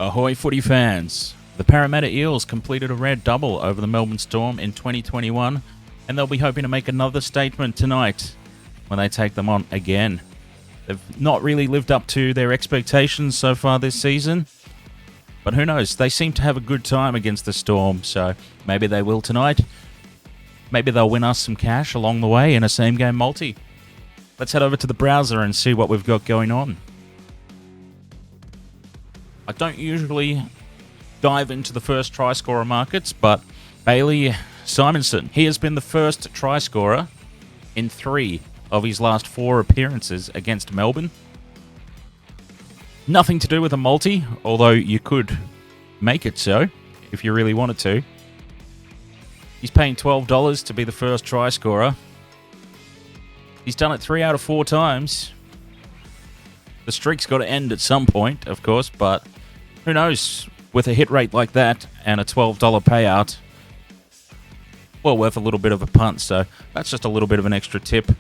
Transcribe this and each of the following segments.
Ahoy footy fans! The Parramatta Eels completed a rare double over the Melbourne Storm in 2021, and they'll be hoping to make another statement tonight when they take them on again. They've not really lived up to their expectations so far this season, but who knows? They seem to have a good time against the Storm, so maybe they will tonight. Maybe they'll win us some cash along the way in a same-game multi. Let's head over to the browser and see what we've got going on. I don't usually dive into the first Tryscorer markets, but Bailey Simonson, he has been the first Tryscorer in 3 of his last 4 appearances against Melbourne. Nothing to do with a multi, although you could make it so if you really wanted to. He's paying $12 to be the first Tryscorer. He's done it 3 out of 4 times. The streak's got to end at some point, of course, but who knows? With a hit rate like that and a $12 payout, well, worth a little bit of a punt, so that's just a little bit of an extra tip.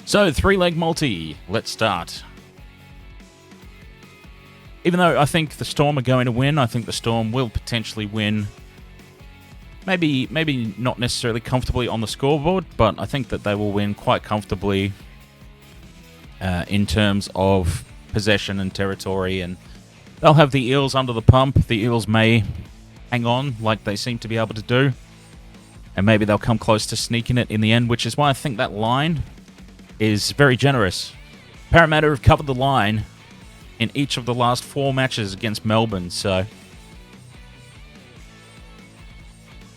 So, 3-leg multi. Let's start. Even though I think the Storm are going to win, I think the Storm will potentially win. Maybe not necessarily comfortably on the scoreboard, but I think that they will win quite comfortably in terms of possession and territory, and they'll have the Eels under the pump. The Eels may hang on like they seem to be able to do, and maybe they'll come close to sneaking it in the end, which is why I think that line is very generous. Parramatta have covered the line in each of the last 4 matches against Melbourne, so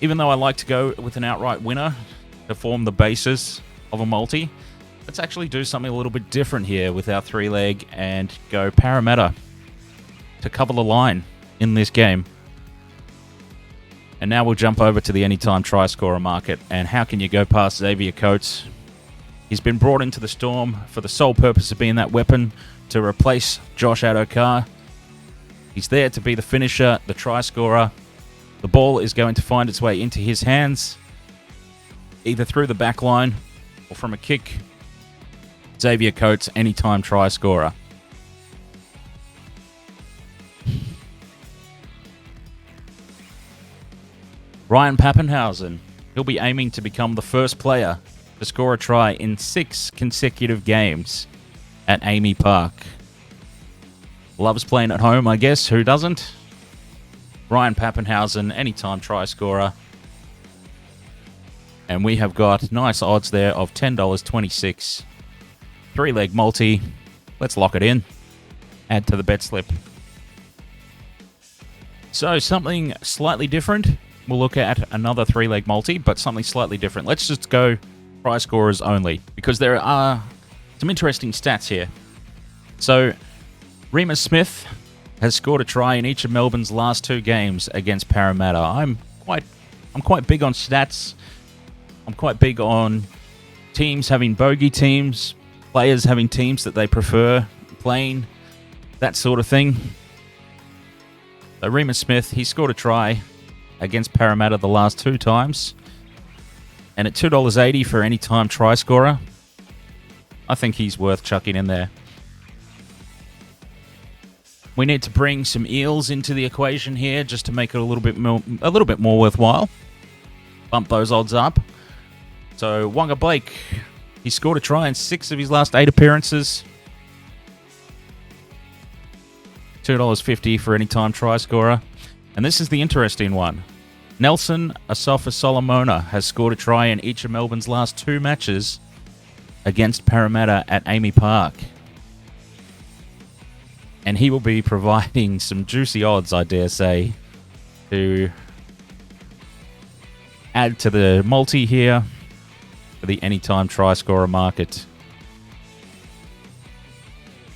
even though I like to go with an outright winner to form the basis of a multi, let's actually do something a little bit different here with our 3-leg and go Parramatta to cover the line in this game. And now we'll jump over to the anytime Tryscorer market. And how can you go past Xavier Coates? He's been brought into the Storm for the sole purpose of being that weapon to replace Josh Adokar. He's there to be the finisher, the Tryscorer. The ball is going to find its way into his hands, either through the back line or from a kick. Xavier Coates, anytime Tryscorer. Ryan Papenhuyzen, he'll be aiming to become the first player to score a try in 6 consecutive games at Amy Park. Loves playing at home, I guess. Who doesn't? Ryan Papenhuyzen, anytime Tryscorer. And we have got nice odds there of $10.26. 3-leg multi. Let's lock it in. Add to the bet slip. So, something slightly different. We'll look at another 3-leg multi, but something slightly different. Let's just go Tryscorers only, because there are some interesting stats here. So, Remus Smith has scored a try in each of Melbourne's last 2 games against Parramatta. I'm quite big on stats. I'm quite big on teams having bogey teams, players having teams that they prefer playing, that sort of thing. So Remus Smith, he scored a try against Parramatta the last 2 times. And at $2.80 for any time Tryscorer, I think he's worth chucking in there. We need to bring some Eels into the equation here just to make it a little bit more worthwhile. Bump those odds up. So Wonga Blake, he scored a try in 6 of his last 8 appearances. $2.50 for any time Tryscorer. And this is the interesting one. Nelson Asafa-Solomona has scored a try in each of Melbourne's last 2 matches against Parramatta at Amy Park. And he will be providing some juicy odds, I dare say, to add to the multi here for the anytime Tryscorer market.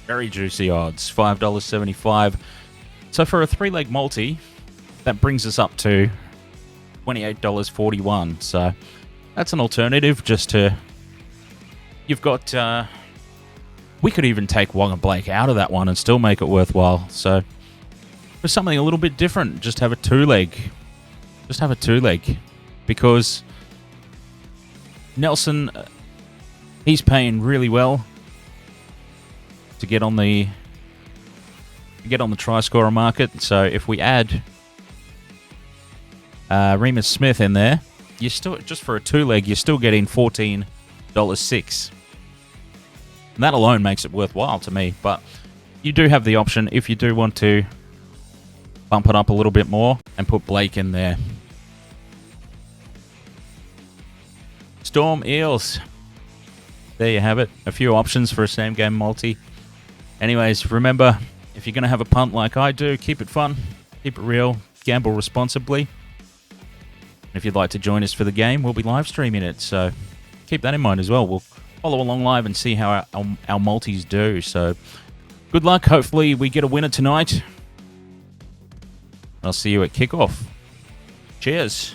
Very juicy odds, $5.75. So for a 3-leg multi, that brings us up to $28.41. So that's an alternative just to... You've got... we could even take Wonga Blake out of that one and still make it worthwhile. So for something a little bit different, just have a 2-leg. Just have a 2-leg. Because Nelson, he's paying really well to get on the get on the Tryscorer market. So if we add Remus Smith in there, you're still, just for a 2-leg, you're still getting $14.06. And that alone makes it worthwhile to me. But you do have the option if you do want to bump it up a little bit more and put Blake in there. Storm Eels. There you have it. A few options for a same game multi. Anyways, remember, if you're going to have a punt like I do, keep it fun, keep it real, gamble responsibly. And if you'd like to join us for the game, we'll be live streaming it. So keep that in mind as well. We'll follow along live and see how our multis do. So good luck. Hopefully we get a winner tonight. I'll see you at kickoff. Cheers.